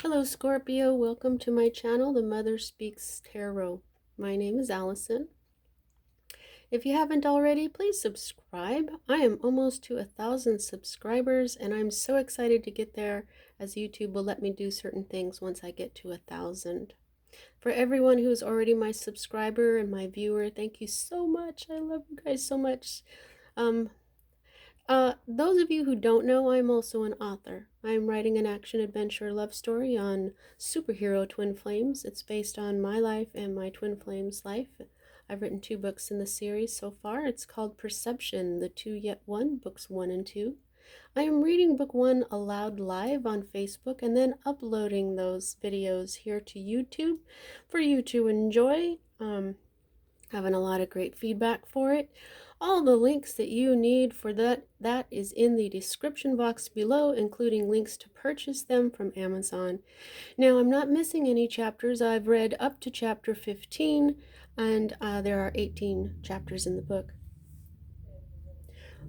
Hello Scorpio, welcome to my channel, The Mother Speaks Tarot. My name is Allison. If you haven't already, please subscribe. I am almost to 1,000 subscribers and I'm so excited to get there, as YouTube will let me do certain things once I get to 1,000. For everyone who is already my subscriber and my viewer, thank you so much. I love you guys so much. Um, those of you who don't know, I'm also an author. I'm writing an action-adventure love story on superhero twin flames. It's based on my life and my twin flames' life. I've written 2 books in the series so far. It's called Perception, the Two Yet One, books 1 and 2. I am reading book 1 aloud live on Facebook and then uploading those videos here to YouTube for you to enjoy. Having a lot of great feedback for it. All the links that you need for that is in the description box below, including links to purchase them from Amazon. Now, I'm not missing any chapters. I've read up to chapter 15, and there are 18 chapters in the book.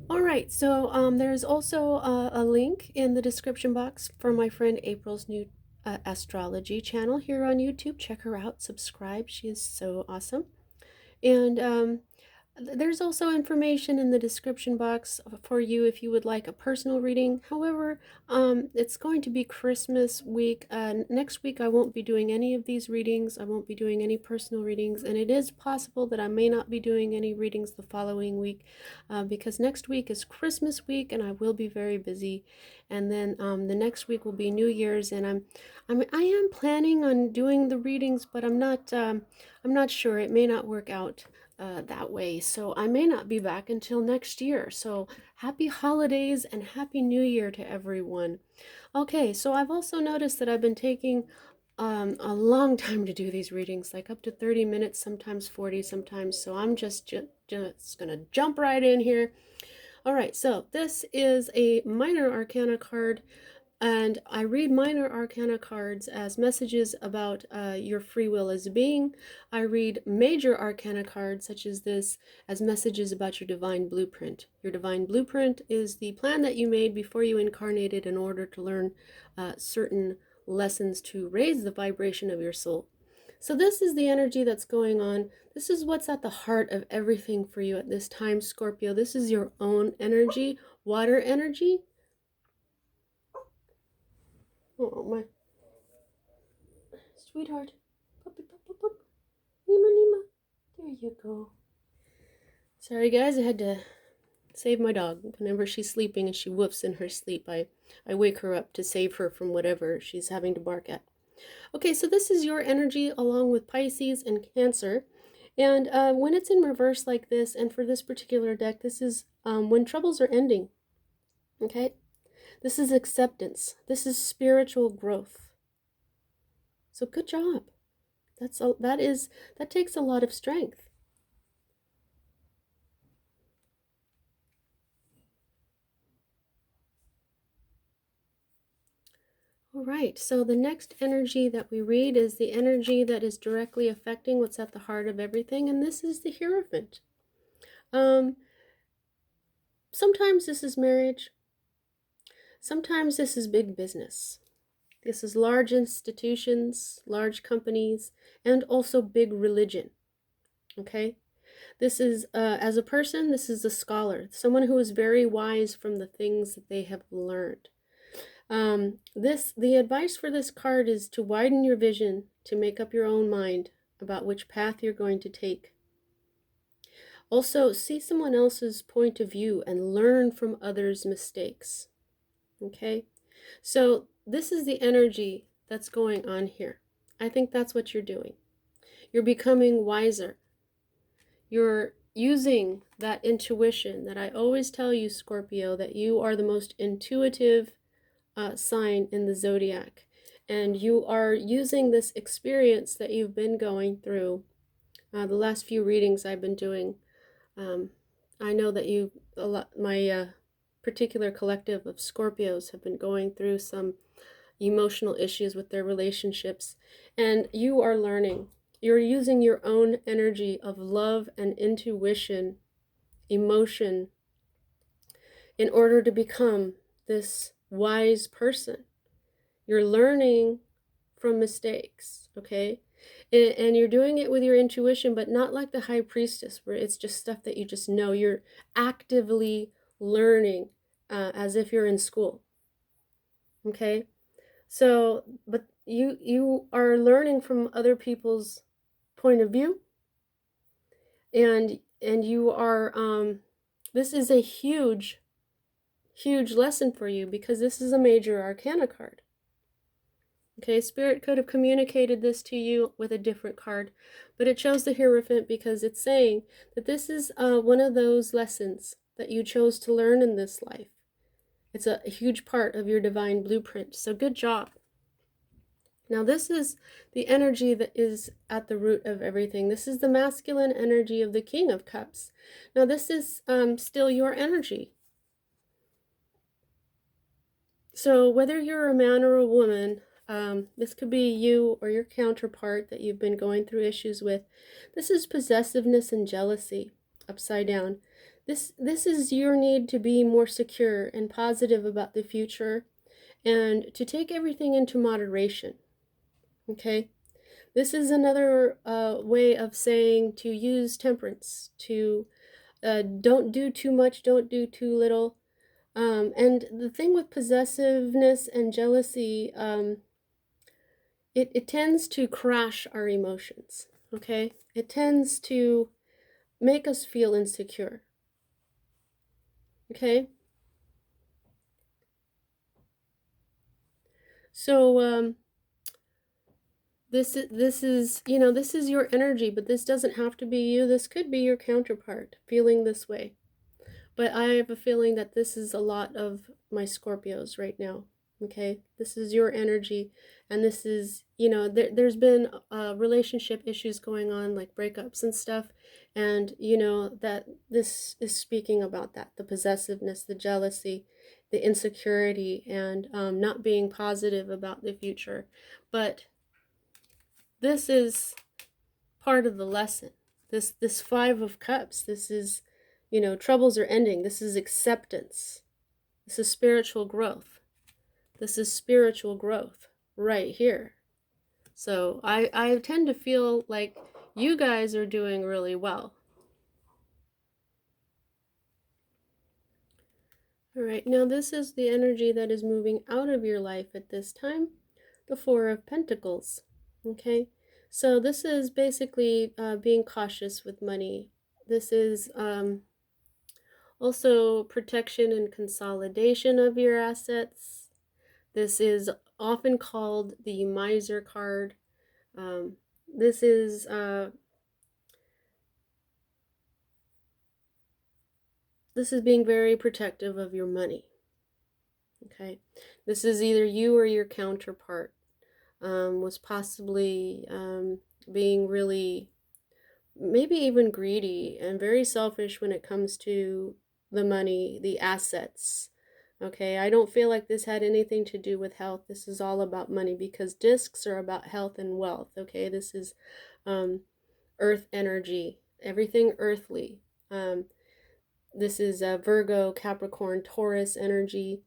All right, so there's also a link in the description box for my friend April's new astrology channel here on YouTube. Check her out, subscribe. She is so awesome. And there's also information in the description box for you if you would like a personal reading. However, it's going to be Christmas week. Next week I won't be doing any of these readings. I won't be doing any personal readings, and it is possible that I may not be doing any readings the following week because next week is Christmas week and I will be very busy. And then the next week will be New Year's, and I am planning on doing the readings, but I'm not sure. It may not work out that way, so I may not be back until next year. So happy holidays and happy new year to everyone. Okay, so I've also noticed that I've been taking a long time to do these readings, like up to 30 minutes, sometimes 40 sometimes, so I'm just gonna jump right in here. All right, so this is a minor arcana card, and I read minor arcana cards as messages about your free will as a being. I read major arcana cards, such as this, as messages about your divine blueprint. Your divine blueprint is the plan that you made before you incarnated in order to learn certain lessons to raise the vibration of your soul. So this is the energy that's going on. This is what's at the heart of everything for you at this time, Scorpio. This is your own energy, water energy. Oh, my sweetheart. Puppy, pup, pup. Nima, Nima. There you go. Sorry, guys. I had to save my dog. Whenever she's sleeping and she woofs in her sleep, I wake her up to save her from whatever she's having to bark at. Okay, so this is your energy along with Pisces and Cancer. And when it's in reverse like this, and for this particular deck, this is when troubles are ending. Okay? This is acceptance. This is spiritual growth. So good job. That takes a lot of strength. All right, so the next energy that we read is the energy that is directly affecting what's at the heart of everything, and this is the Hierophant. Sometimes this is marriage. Sometimes this is big business. This is large institutions, large companies, and also big religion. Okay? This is, as a person, this is a scholar, someone who is very wise from the things that they have learned. The advice for this card is to widen your vision, to make up your own mind about which path you're going to take. Also, see someone else's point of view and learn from others' mistakes. Okay? So this is the energy that's going on here. I think that's what you're doing. You're becoming wiser. You're using that intuition that I always tell you, Scorpio, that you are the most intuitive sign in the zodiac. And you are using this experience that you've been going through. The last few readings I've been doing, I know that my particular collective of Scorpios have been going through some emotional issues with their relationships, and you are learning. You're using your own energy of love and intuition, emotion, in order to become this wise person. You're learning from mistakes, okay? And you're doing it with your intuition, but not like the high priestess, where it's just stuff that you just know. You're actively learning as if you're in school, okay? So, but you are learning from other people's point of view, and you are this is a huge lesson for you, because this is a major arcana card. Okay, Spirit could have communicated this to you with a different card, but it chose the Hierophant because it's saying that this is one of those lessons that you chose to learn in this life. It's a huge part of your divine blueprint, so good job. Now this is the energy that is at the root of everything. This is the masculine energy of the King of Cups. Now this is still your energy. So whether you're a man or a woman, this could be you or your counterpart that you've been going through issues with. This is possessiveness and jealousy upside down. This is your need to be more secure and positive about the future, and to take everything into moderation. Okay? This is another way of saying to use temperance, to don't do too much, don't do too little. And the thing with possessiveness and jealousy, it tends to crash our emotions, okay? It tends to make us feel insecure, okay? So this is, you know, this is your energy, but this doesn't have to be you. This could be your counterpart feeling this way. But I have a feeling that this is a lot of my Scorpios right now, okay? This is your energy, and this is, you know, there's been relationship issues going on, like breakups and stuff, and, you know, that this is speaking about that, the possessiveness, the jealousy, the insecurity, and not being positive about the future. But this is part of the lesson. This Five of Cups, this is, you know, troubles are ending. This is acceptance. This is spiritual growth. This is spiritual growth right here. So I tend to feel like you guys are doing really well. All right, now this is the energy that is moving out of your life at this time, the Four of Pentacles. Okay, so this is basically being cautious with money. This is also protection and consolidation of your assets. This is often called the miser card. This is being very protective of your money. Okay, this is either you or your counterpart was possibly being really, maybe even greedy and very selfish when it comes to the money, the assets. Okay, I don't feel like this had anything to do with health. This is all about money, because discs are about health and wealth. Okay, this is earth energy, everything earthly. This is Virgo, Capricorn, Taurus energy.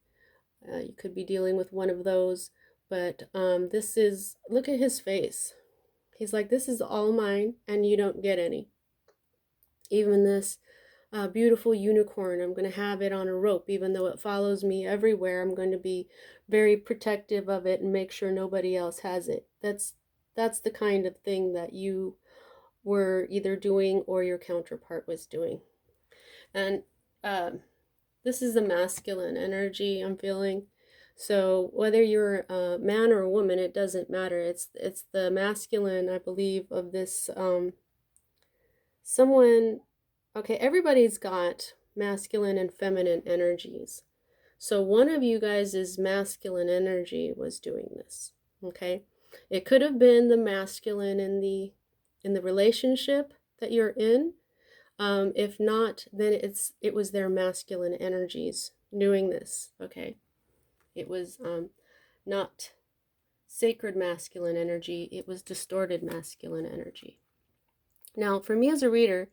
You could be dealing with one of those. But this is, look at his face. He's like, this is all mine and you don't get any. Even this beautiful unicorn, I'm going to have it on a rope, even though it follows me everywhere. I'm going to be very protective of it and make sure nobody else has it. That's the kind of thing that you were either doing or your counterpart was doing. And this is the masculine energy I'm feeling. So whether you're a man or a woman, it doesn't matter. It's the masculine, I believe, of this someone. Okay, everybody's got masculine and feminine energies. So one of you guys' masculine energy was doing this. Okay, it could have been the masculine in the relationship that you're in. If not, then it was their masculine energies doing this. Okay, it was not sacred masculine energy, it was distorted masculine energy. Now, for me as a reader,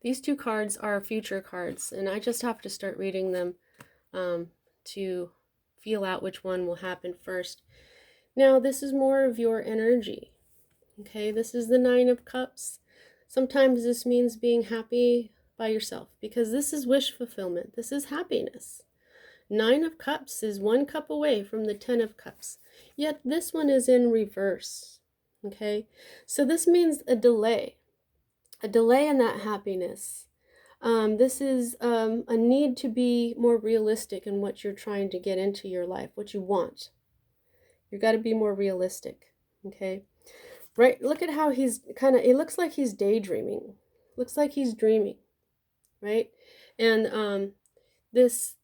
these two cards are future cards, and I just have to start reading them to feel out which one will happen first. Now, this is more of your energy. Okay, this is the Nine of Cups. Sometimes this means being happy by yourself, because this is wish fulfillment. This is happiness. Nine of Cups is one cup away from the Ten of Cups. Yet this one is in reverse. Okay, so this means a delay in that happiness. This is a need to be more realistic in what you're trying to get into your life, what you want. You've got to be more realistic. Okay, right? Look at how he's it looks like he's daydreaming. Looks like he's dreaming, right? And this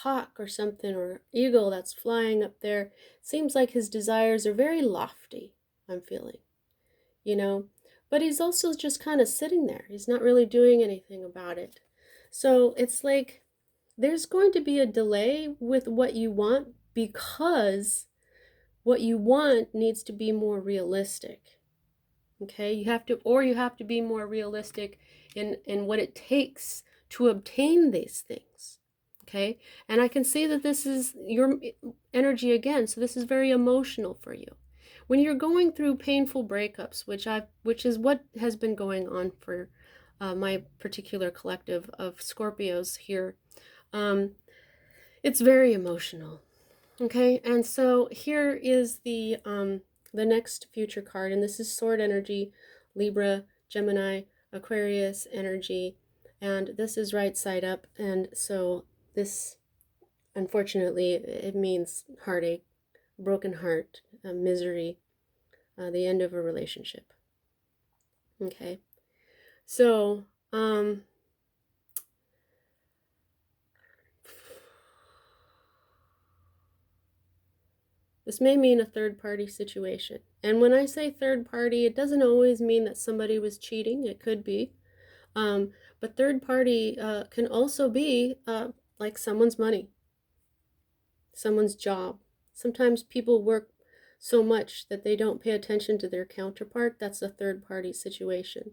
hawk or something, or eagle that's flying up there, seems like his desires are very lofty, I'm feeling, you know, but he's also just kind of sitting there. He's not really doing anything about it. So it's like there's going to be a delay with what you want, because what you want needs to be more realistic. Okay, you have to be more realistic in what it takes to obtain these things. Okay, and I can see that this is your energy again, so this is very emotional for you. When you're going through painful breakups, which is what has been going on for my particular collective of Scorpios here, it's very emotional. Okay, and so here is the next future card, and this is Sword energy, Libra, Gemini, Aquarius energy, and this is right side up, and so this, unfortunately, it means heartache, broken heart, misery, the end of a relationship. Okay, so this may mean a third-party situation. And when I say third party, it doesn't always mean that somebody was cheating. It could be. But third party can also be like someone's money, someone's job. Sometimes people work so much that they don't pay attention to their counterpart. That's a third-party situation.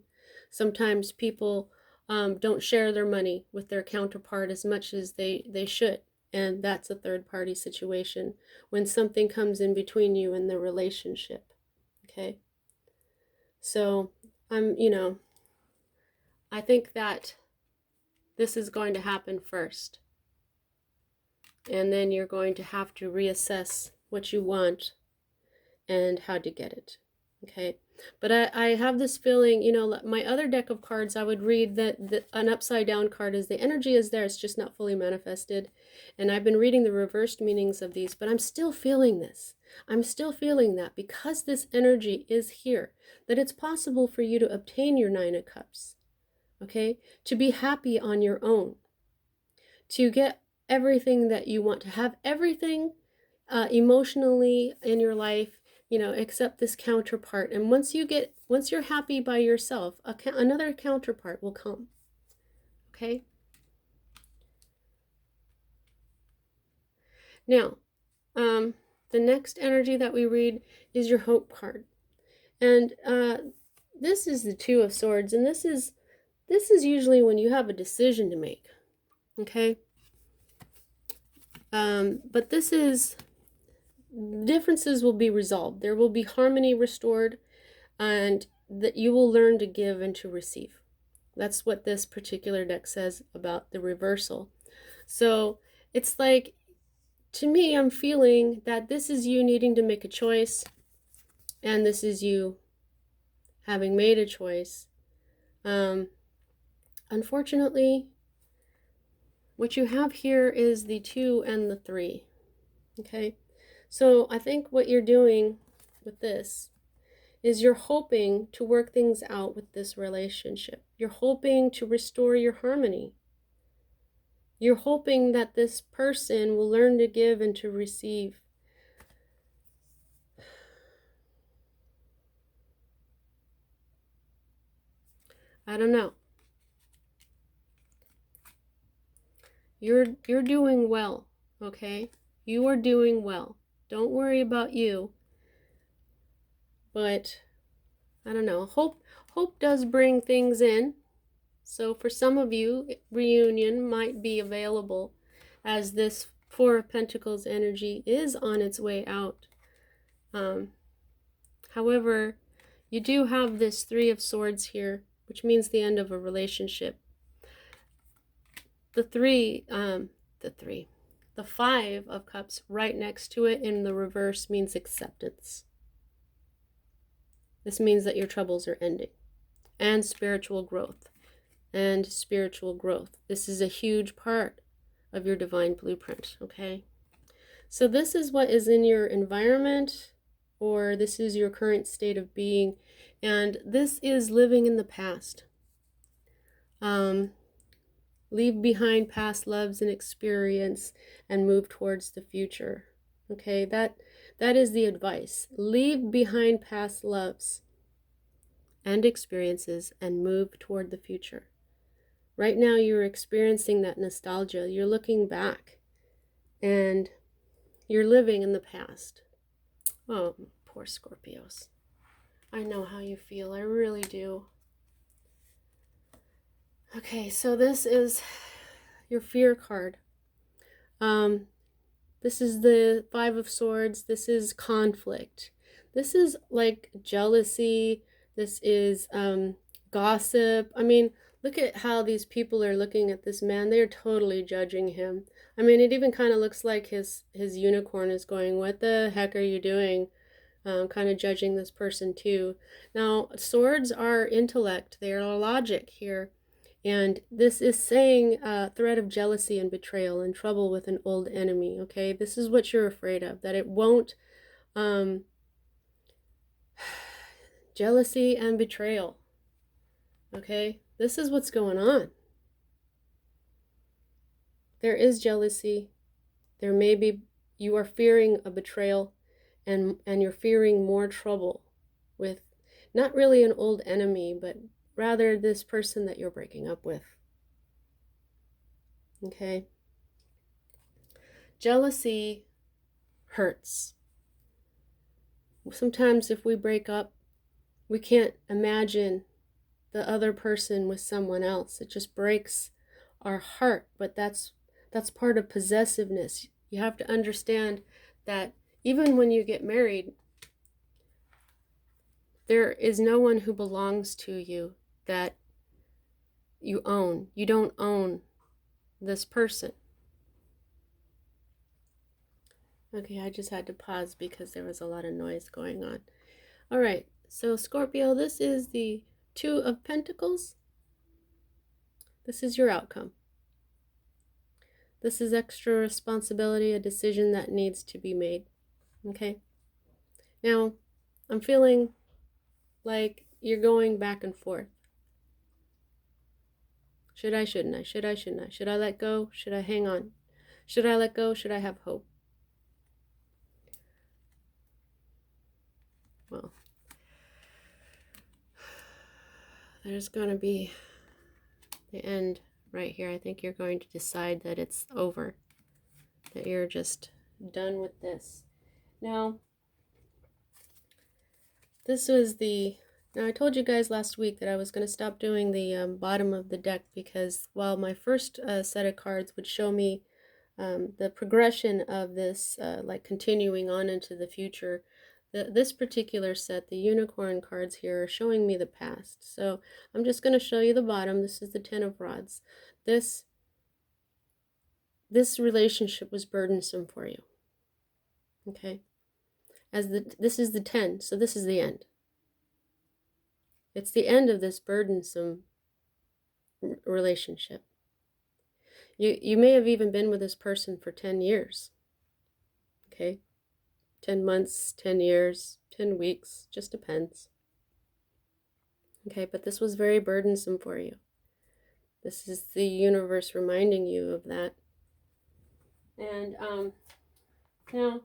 Sometimes people don't share their money with their counterpart as much as they should. And that's a third-party situation when something comes in between you and the relationship. Okay? So, I think that this is going to happen first. And then you're going to have to reassess what you want and how to get it. Okay? But I have this feeling, my other deck of cards, I would read that an upside down card is the energy is there, it's just not fully manifested. And I've been reading the reversed meanings of these, but I'm still feeling this. I'm still feeling that because this energy is here, that it's possible for you to obtain your Nine of Cups. Okay? To be happy on your own. To get everything that you want, to have everything emotionally in your life, except this counterpart. And once you're happy by yourself, another counterpart will come. Okay? Now, the next energy that we read is your Hope card. And this is the Two of Swords, and this is usually when you have a decision to make. Okay? But this is, differences will be resolved. There will be harmony restored, and that you will learn to give and to receive. That's what this particular deck says about the reversal. So it's like, to me, I'm feeling that this is you needing to make a choice, and this is you having made a choice. Unfortunately, what you have here is the 2 and the 3. Okay? So I think what you're doing with this is you're hoping to work things out with this relationship. You're hoping to restore your harmony. You're hoping that this person will learn to give and to receive. I don't know. You're doing well, okay? You are doing well. Don't worry about you. But I don't know. Hope does bring things in. So for some of you, reunion might be available as this Four of Pentacles energy is on its way out. However, you do have this Three of Swords here, which means the end of a relationship. The Five of Cups right next to it in the reverse means acceptance. This means that your troubles are ending. And spiritual growth. And spiritual growth. This is a huge part of your divine blueprint, okay? So this is what is in your environment, or this is your current state of being, and this is living in the past. Leave behind past loves and experience and move towards the future. Okay, that is the advice. Leave behind past loves and experiences and move toward the future. Right now you're experiencing that nostalgia. You're looking back and you're living in the past. Oh, poor Scorpios. I know how you feel. I really do. Okay, so this is your fear card. This is the Five of Swords. This is conflict. This is like jealousy. This is gossip. I mean, look at how these people are looking at this man. They're totally judging him. I mean, it even kind of looks like his unicorn is going, what the heck are you doing? Kind of judging this person too. Now, swords are intellect. They are logic here. And this is saying threat of jealousy and betrayal and trouble with an old enemy, okay? This is what you're afraid of, that it won't... jealousy and betrayal, okay? This is what's going on. There is jealousy. There may be... You are fearing a betrayal, and you're fearing more trouble with not really an old enemy, but rather this person that you're breaking up with. Okay? Jealousy hurts. Sometimes if we break up, we can't imagine the other person with someone else. It just breaks our heart, but that's part of possessiveness. You have to understand that even when you get married, there is no one who belongs to you that you own. You don't own this person. Okay, I just had to pause because there was a lot of noise going on. All right, so Scorpio, this is the Two of Pentacles. This is your outcome. This is extra responsibility, a decision that needs to be made. Okay? Now, I'm feeling like you're going back and forth. Should I, shouldn't I? Should I, shouldn't I? Should I let go? Should I hang on? Should I let go? Should I have hope? Well, there's going to be the end right here. I think you're going to decide that it's over, that you're just done with this. Now, this was now I told you guys last week that I was going to stop doing the bottom of the deck, because while my first set of cards would show me the progression of this, like continuing on into the future, this particular set, the unicorn cards here, are showing me the past. So I'm just going to show you the bottom. This is the Ten of Rods. This relationship was burdensome for you. Okay? This is the 10, so this is the end. It's the end of this burdensome relationship. You may have even been with this person for 10 years. Okay? 10 months, 10 years, 10 weeks, just depends. Okay, but this was very burdensome for you. This is the universe reminding you of that. And now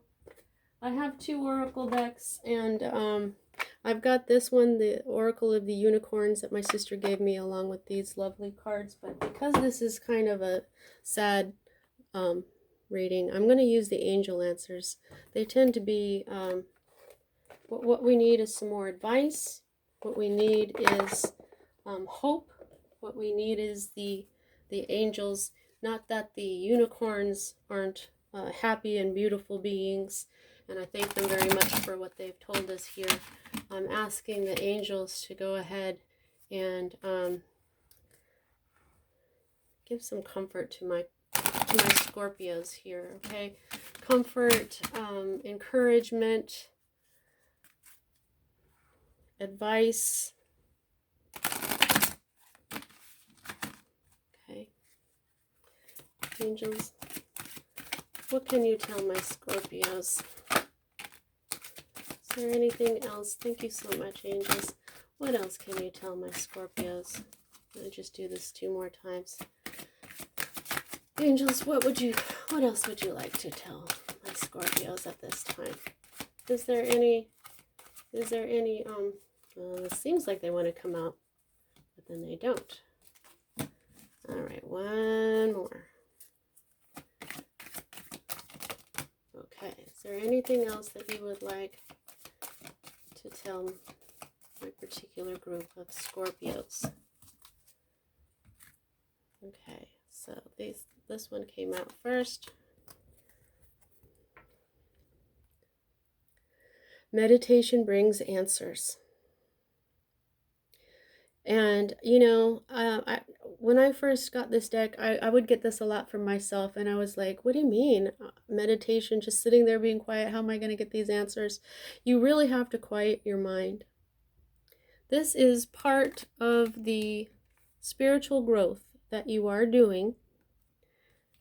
I have two oracle decks, and I've got this one, the Oracle of the Unicorns, that my sister gave me along with these lovely cards. But because this is kind of a sad reading, I'm going to use the angel answers. They tend to be, what we need is some more advice. What we need is hope. What we need is the angels. Not that the unicorns aren't happy and beautiful beings. And I thank them very much for what they've told us here. I'm asking the angels to go ahead and give some comfort to my Scorpios here, okay? Comfort, encouragement, advice. Okay. Angels, what can you tell my Scorpios? Is there anything else? Thank you so much, angels. What else can you tell my Scorpios? I'm going to just do this 2 more times. Angels, what else would you like to tell my Scorpios at this time? Is there any, it seems like they want to come out, but then they don't. All right, one more. Okay, is there anything else that you would like to tell my particular group of Scorpios? Okay, so this one came out first. Meditation brings answers. And, you know, when I first got this deck, I would get this a lot from myself. And I was like, what do you mean? Meditation, just sitting there being quiet. How am I going to get these answers? You really have to quiet your mind. This is part of the spiritual growth that you are doing.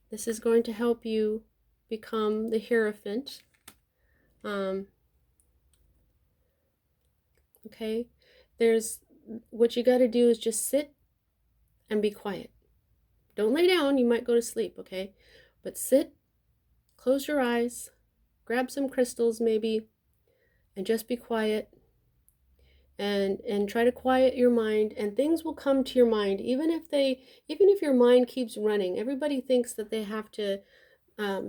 This is going to help you become the Hierophant. Okay, what you got to do is just sit and be quiet. Don't lay down, you might go to sleep, okay? But sit, close your eyes, grab some crystals maybe, and just be quiet. And try to quiet your mind, and things will come to your mind, even if your mind keeps running. Everybody thinks that they have to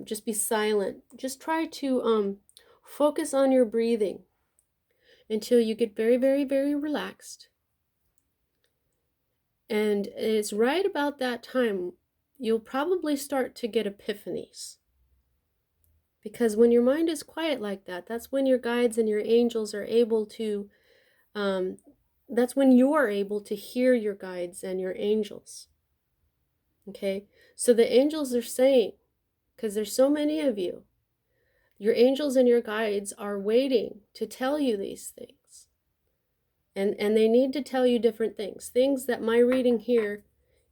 just be silent. Just try to focus on your breathing until you get very, very, very relaxed. And it's right about that time you'll probably start to get epiphanies. Because when your mind is quiet like that, that's when your guides and your angels are able to that's when you're able to hear your guides and your angels. Okay, so the angels are saying, because there's so many of you, your angels and your guides are waiting to tell you these things. And they need to tell you different things that my reading here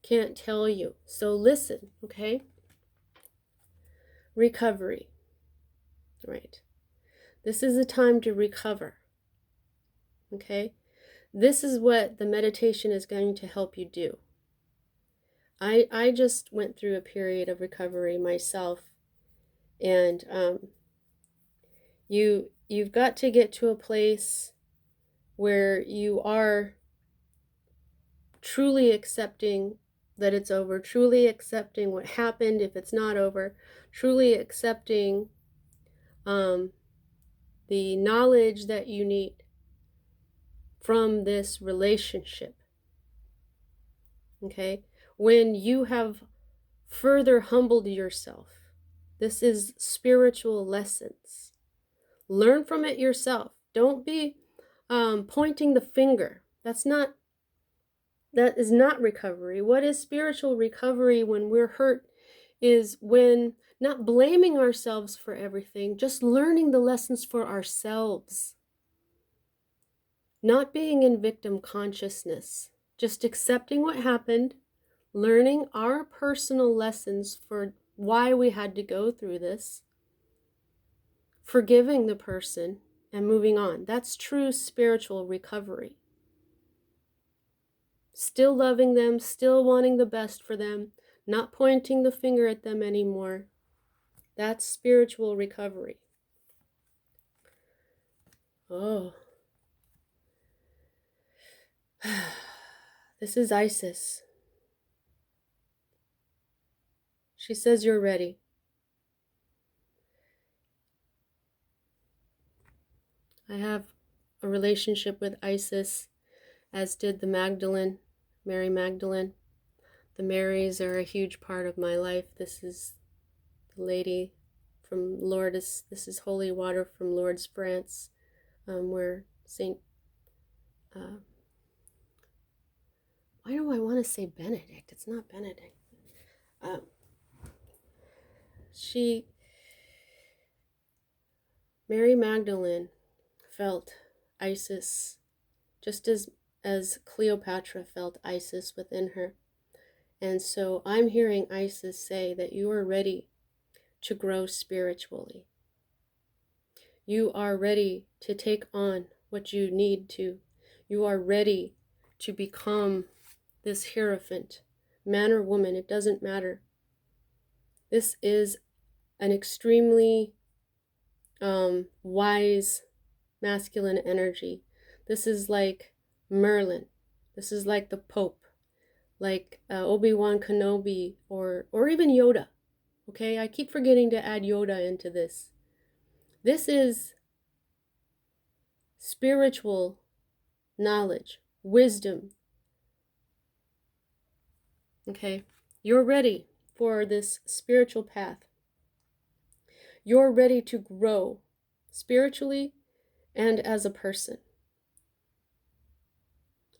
can't tell you. So listen, okay? Recovery. Right. This is a time to recover. Okay? This is what the meditation is going to help you do. I just went through a period of recovery myself, and you've got to get to a place where you are truly accepting that it's over, truly accepting what happened if it's not over, truly accepting the knowledge that you need from this relationship. Okay? When you have further humbled yourself, this is spiritual lessons. Learn from it yourself. Don't be pointing the finger. That is not recovery. What is spiritual recovery when we're hurt is when not blaming ourselves for everything, just learning the lessons for ourselves. Not being in victim consciousness, just accepting what happened, learning our personal lessons for why we had to go through this, forgiving the person, and moving on. That's true spiritual recovery. Still loving them, still wanting the best for them, not pointing the finger at them anymore. That's spiritual recovery. Oh. This is Isis. She says you're ready. I have a relationship with Isis, as did the Magdalene, Mary Magdalene. The Marys are a huge part of my life. This is the lady from Lourdes. This is holy water from Lourdes, France, where Saint, why do I want to say Benedict? It's not Benedict. Mary Magdalene felt Isis just as Cleopatra felt Isis within her. And so I'm hearing Isis say that you are ready to grow spiritually. You are ready to take on what you need to. You are ready to become this Hierophant, man or woman, it doesn't matter. This is an extremely wise masculine energy. This is like Merlin. This is like the Pope, like Obi-Wan Kenobi, or even Yoda. Okay, I keep forgetting to add Yoda into this. This is spiritual knowledge, wisdom. Okay, you're ready for this spiritual path. You're ready to grow spiritually and as a person.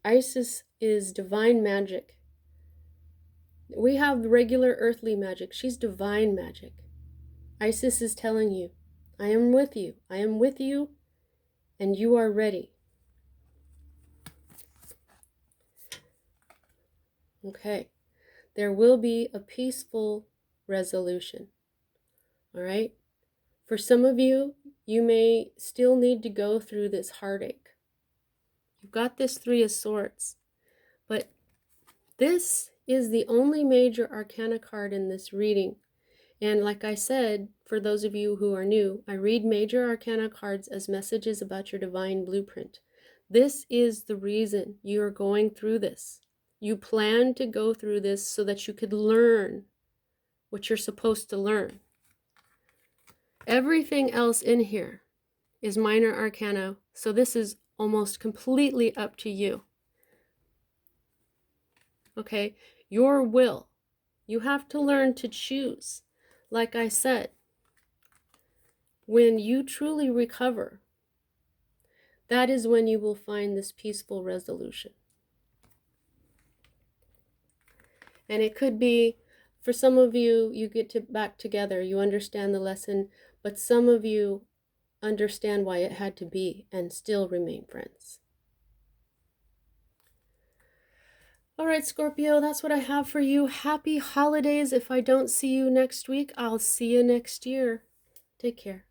Isis is divine magic. We have regular earthly magic. She's divine magic. Isis is telling you, I am with you. I am with you, and you are ready. Okay. There will be a peaceful resolution. All right? For some of you, you may still need to go through this heartache. You've got this Three of Swords, but this is the only major arcana card in this reading. And like I said, for those of you who are new, I read major arcana cards as messages about your divine blueprint. This is the reason you are going through this. You plan to go through this so that you could learn what you're supposed to learn. Everything else in here is minor arcana, so this is almost completely up to you. Okay? Your will. You have to learn to choose. Like I said, when you truly recover, that is when you will find this peaceful resolution. And it could be, for some of you, you get back together, you understand the lesson, but some of you understand why it had to be and still remain friends. All right, Scorpio, that's what I have for you. Happy holidays. If I don't see you next week, I'll see you next year. Take care.